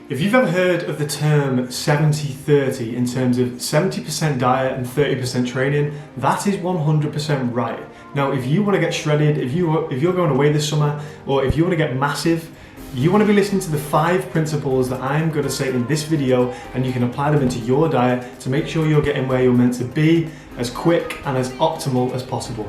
If you've ever heard of the term 70-30 in terms of 70% diet and 30% training, that is 100% right. Now, if you want to get shredded, if you're going away this summer, or if you want to get massive, you want to be listening to the 5 principles that I'm going to say in this video, and you can apply them into your diet to make sure you're getting where you're meant to be as quick and as optimal as possible.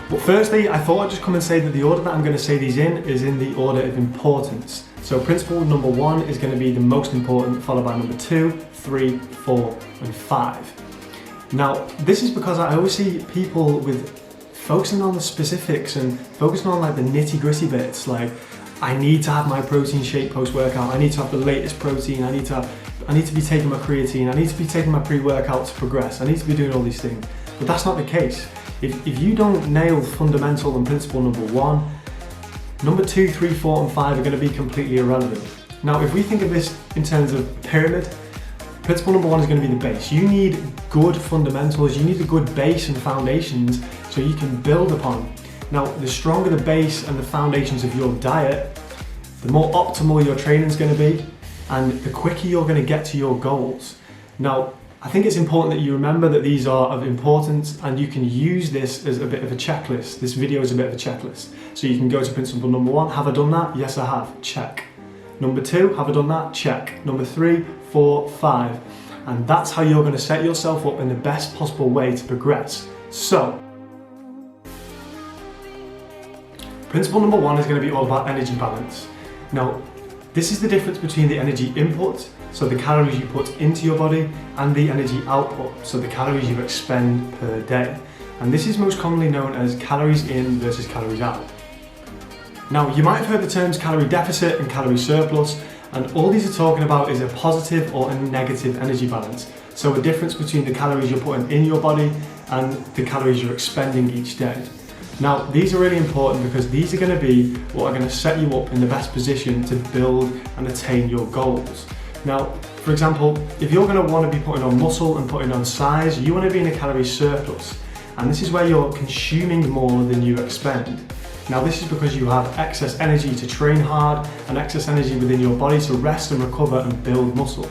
But firstly, I thought I'd just come and say that the order that I'm going to say these in is in the order of importance. So principle number 1 is going to be the most important, followed by number 2, 3, 4, and 5. Now, this is because I always see people with focusing on the specifics and focusing on like the nitty-gritty bits, like I need to have my protein shake post-workout, I need to have the latest protein, I need to be taking my creatine, I need to be taking my pre-workout to progress, I need to be doing all these things. But that's not the case. If you don't nail fundamental and principle number 1, number 2, 3, 4, and 5 are going to be completely irrelevant. Now, if we think of this in terms of pyramid, principle number 1 is going to be the base. You need good fundamentals, you need a good base and foundations so you can build upon. Now, the stronger the base and the foundations of your diet, the more optimal your training is going to be, and the quicker you're going to get to your goals. Now, I think it's important that you remember that these are of importance, and you can use this as a bit of a checklist. This video is a bit of a checklist. So you can go to principle number 1, have I done that? Yes, I have, check. Number 2, have I done that? Check. Number 3, 4, 5. And that's how you're going to set yourself up in the best possible way to progress. So, principle number 1 is going to be all about energy balance. Now, this is the difference between the energy input, so the calories you put into your body, and the energy output, so the calories you expend per day. And this is most commonly known as calories in versus calories out. Now, you might have heard the terms calorie deficit and calorie surplus, and all these are talking about is a positive or a negative energy balance. So a difference between the calories you're putting in your body and the calories you're expending each day. Now, these are really important because these are going to be what are going to set you up in the best position to build and attain your goals. Now, for example, if you're going to want to be putting on muscle and putting on size, you want to be in a calorie surplus. And this is where you're consuming more than you expend. Now, this is because you have excess energy to train hard and excess energy within your body to rest and recover and build muscle.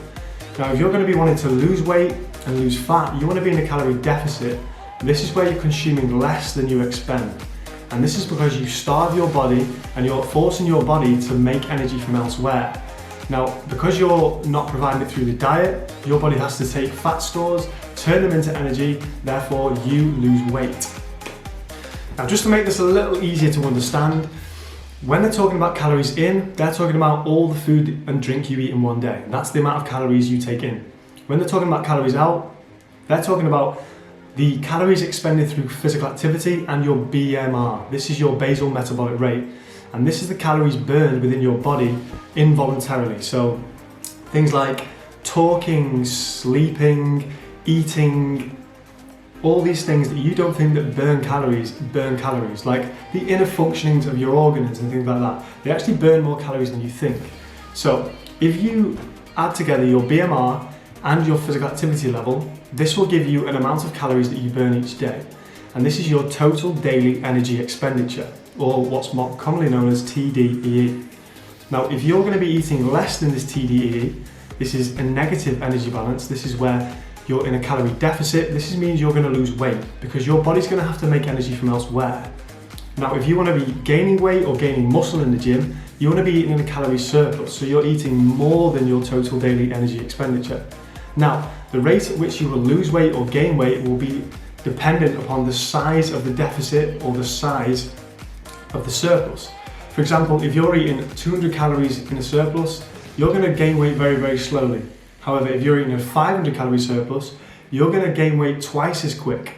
Now, if you're going to be wanting to lose weight and lose fat, you want to be in a calorie deficit. This is where you're consuming less than you expend. And this is because you starve your body and you're forcing your body to make energy from elsewhere. Now, because you're not providing it through the diet, your body has to take fat stores, turn them into energy, therefore you lose weight. Now, just to make this a little easier to understand, when they're talking about calories in, they're talking about all the food and drink you eat in one day. That's the amount of calories you take in. When they're talking about calories out, they're talking about the calories expended through physical activity and your BMR. This is your basal metabolic rate. And this is the calories burned within your body involuntarily. So things like talking, sleeping, eating, all these things that you don't think that burn calories, like the inner functionings of your organs and things like that. They actually burn more calories than you think. So if you add together your BMR and your physical activity level, this will give you an amount of calories that you burn each day. And this is your total daily energy expenditure, or what's more commonly known as TDEE. Now, if you're going to be eating less than this TDEE, this is a negative energy balance. This is where you're in a calorie deficit. This means you're going to lose weight because your body's going to have to make energy from elsewhere. Now, if you want to be gaining weight or gaining muscle in the gym, you want to be eating in a calorie surplus, so you're eating more than your total daily energy expenditure. Now, the rate at which you will lose weight or gain weight will be dependent upon the size of the deficit or the size of the surplus. For example, if you're eating 200 calories in a surplus, you're going to gain weight very, very slowly. However, if you're eating a 500 calorie surplus, you're going to gain weight twice as quick.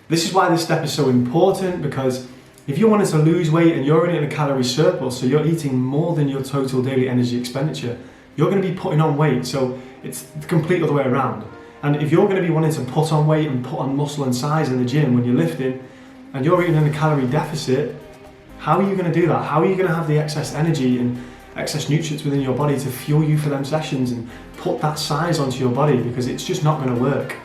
This is why this step is so important, because if you're wanting to lose weight and you're in a calorie surplus, so you're eating more than your total daily energy expenditure, you're going to be putting on weight. So it's the complete other way around. And if you're going to be wanting to put on weight and put on muscle and size in the gym when you're lifting, and you're eating in a calorie deficit, how are you going to do that? How are you going to have the excess energy and excess nutrients within your body to fuel you for them sessions and put that size onto your body? Because it's just not going to work.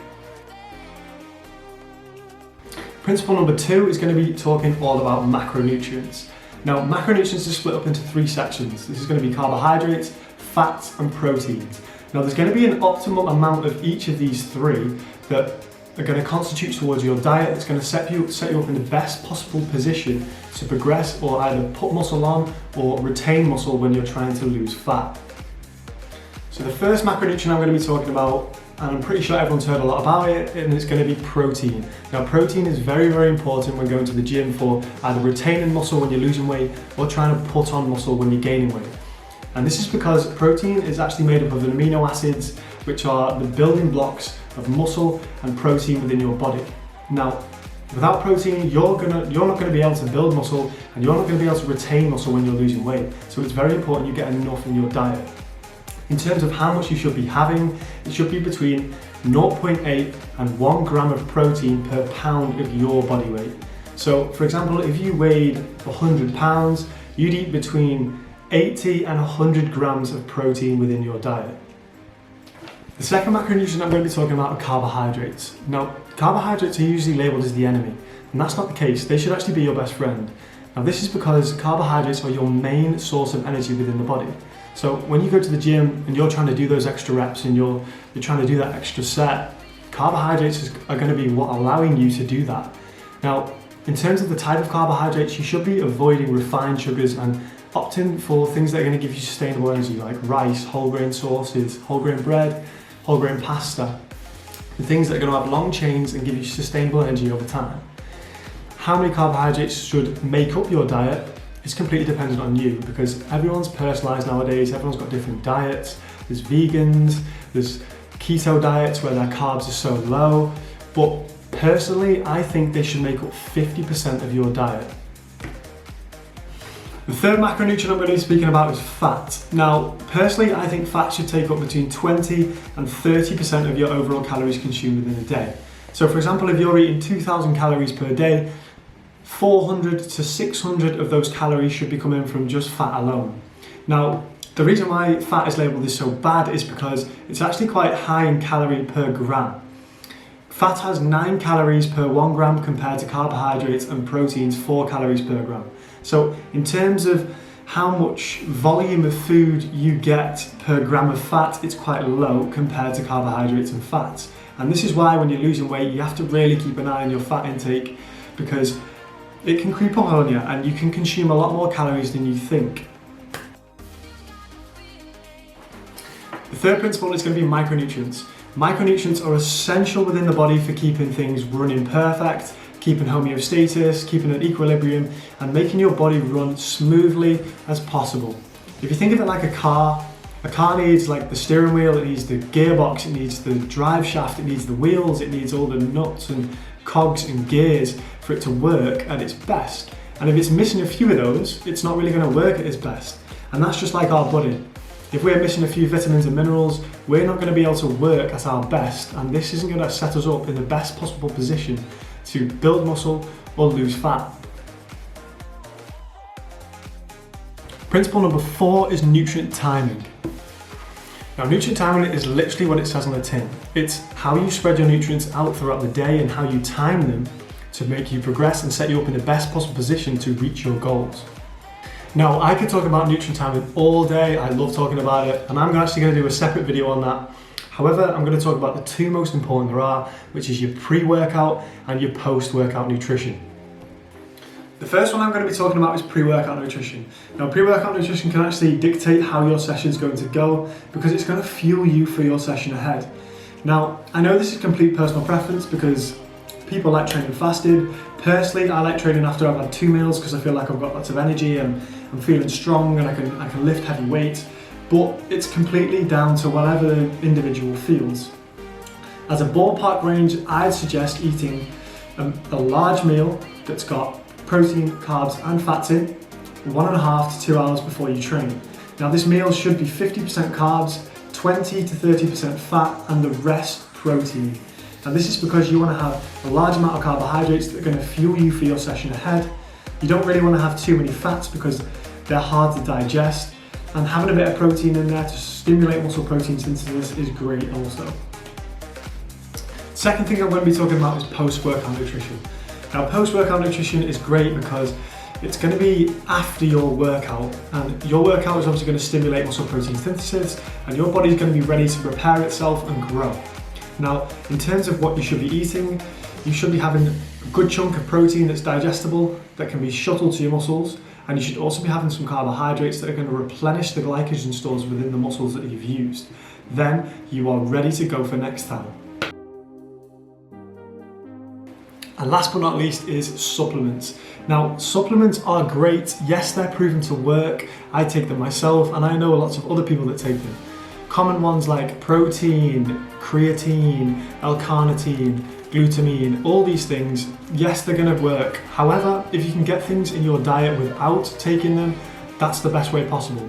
Principle number 2 is going to be talking all about macronutrients. Now, macronutrients are split up into 3 sections. This is going to be carbohydrates, fats and proteins. Now there's going to be an optimal amount of each of these three that are going to constitute towards your diet that's going to set you up in the best possible position to progress or either put muscle on or retain muscle when you're trying to lose fat. So the first macronutrient I'm going to be talking about, and I'm pretty sure everyone's heard a lot about it, and it's going to be protein. Now protein is very, very important when going to the gym for either retaining muscle when you're losing weight or trying to put on muscle when you're gaining weight. And this is because protein is actually made up of amino acids, which are the building blocks of muscle and protein within your body. Now, without protein, you're not going to be able to build muscle and you're not going to be able to retain muscle when you're losing weight. So it's very important you get enough in your diet. In terms of how much you should be having, it should be between 0.8 and 1 gram of protein per pound of your body weight. So for example, if you weighed 100 pounds, you'd eat between 80 and 100 grams of protein within your diet. The second macronutrient I'm going to be talking about are carbohydrates. Now, carbohydrates are usually labelled as the enemy, and that's not the case. They should actually be your best friend. Now, this is because carbohydrates are your main source of energy within the body. So when you go to the gym and you're trying to do those extra reps and you're trying to do that extra set, carbohydrates are going to be what allowing you to do that. Now, in terms of the type of carbohydrates, you should be avoiding refined sugars and opting for things that are going to give you sustainable energy, like rice, whole grain sauces, whole grain bread, whole grain pasta, the things that are going to have long chains and give you sustainable energy over time. How many carbohydrates should make up your diet is completely dependent on you, because everyone's personalised nowadays, everyone's got different diets. There's vegans, there's keto diets where their carbs are so low, but personally I think they should make up 50% of your diet. The third macronutrient I'm going to be speaking about is fat. Now, personally, I think fat should take up between 20 and 30% of your overall calories consumed within a day. So for example, if you're eating 2,000 calories per day, 400 to 600 of those calories should be coming from just fat alone. Now, the reason why fat is labelled as so bad is because it's actually quite high in calorie per gram. Fat has 9 calories per 1 gram compared to carbohydrates and proteins 4 calories per gram. So in terms of how much volume of food you get per gram of fat, it's quite low compared to carbohydrates and fats. And this is why when you're losing weight, you have to really keep an eye on your fat intake, because it can creep up on you and you can consume a lot more calories than you think. The third principle is going to be micronutrients. Micronutrients are essential within the body for keeping things running perfect, keeping homeostasis, keeping an equilibrium, and making your body run smoothly as possible. If you think of it like a car needs like the steering wheel, it needs the gearbox, it needs the drive shaft, it needs the wheels, it needs all the nuts and cogs and gears for it to work at its best. And if it's missing a few of those, it's not really going to work at its best. And that's just like our body. If we're missing a few vitamins and minerals, we're not going to be able to work at our best, and this isn't going to set us up in the best possible position to build muscle or lose fat. Principle number 4 is nutrient timing. Now, nutrient timing is literally what it says on the tin. It's how you spread your nutrients out throughout the day and how you time them to make you progress and set you up in the best possible position to reach your goals. Now, I could talk about nutrient timing all day. I love talking about it, and I'm actually going to do a separate video on that. However, I'm going to talk about the two most important there are, which is your pre-workout and your post-workout nutrition. The first one I'm going to be talking about is pre-workout nutrition. Now, pre-workout nutrition can actually dictate how your session is going to go, because it's going to fuel you for your session ahead. Now, I know this is complete personal preference because people like training fasted. Personally, I like training after I've had 2 meals because I feel like I've got lots of energy and I'm feeling strong and I can lift heavy weights. But it's completely down to whatever the individual feels. As a ballpark range, I'd suggest eating a large meal that's got protein, carbs and fats in 1.5 to 2 hours before you train. Now, this meal should be 50% carbs, 20 to 30% fat and the rest protein. And this is because you want to have a large amount of carbohydrates that are going to fuel you for your session ahead. You don't really want to have too many fats because they're hard to digest. And having a bit of protein in there to stimulate muscle protein synthesis is great also. Second thing I'm going to be talking about is post-workout nutrition. Now, post-workout nutrition is great because it's going to be after your workout, and your workout is obviously going to stimulate muscle protein synthesis, and your body is going to be ready to repair itself and grow. Now, in terms of what you should be eating, you should be having a good chunk of protein that's digestible, that can be shuttled to your muscles, and you should also be having some carbohydrates that are going to replenish the glycogen stores within the muscles that you've used. Then you are ready to go for next time. And last but not least is supplements. Now, supplements are great. Yes, they're proven to work. I take them myself, and I know lots of other people that take them. Common ones like protein, creatine, L-carnitine, glutamine, all these things, yes, they're going to work. However, if you can get things in your diet without taking them, that's the best way possible.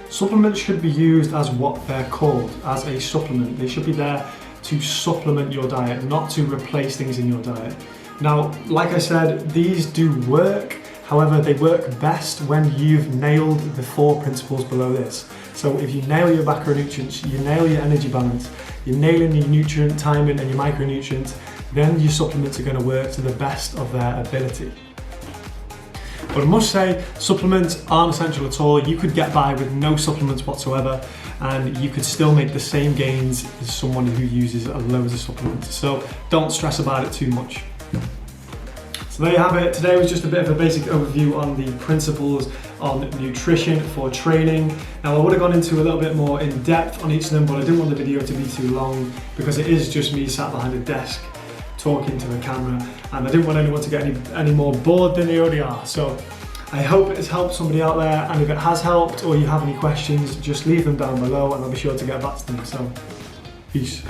Supplements should be used as what they're called, as a supplement. They should be there to supplement your diet, not to replace things in your diet. Now, like I said, these do work. However, they work best when you've nailed the 4 principles below this. So if you nail your macronutrients, you nail your energy balance, you're nailing your nutrient timing and your micronutrients, then your supplements are going to work to the best of their ability. But I must say, supplements aren't essential at all. You could get by with no supplements whatsoever, and you could still make the same gains as someone who uses loads of supplements. So don't stress about it too much. So there you have it. Today was just a bit of a basic overview on the principles on nutrition for training. Now, I would have gone into a little bit more in depth on each of them, but I didn't want the video to be too long because it is just me sat behind a desk talking to the camera, and I didn't want anyone to get any more bored than they already are. So I hope it has helped somebody out there, and if it has helped or you have any questions, just leave them down below and I'll be sure to get back to them. So, peace.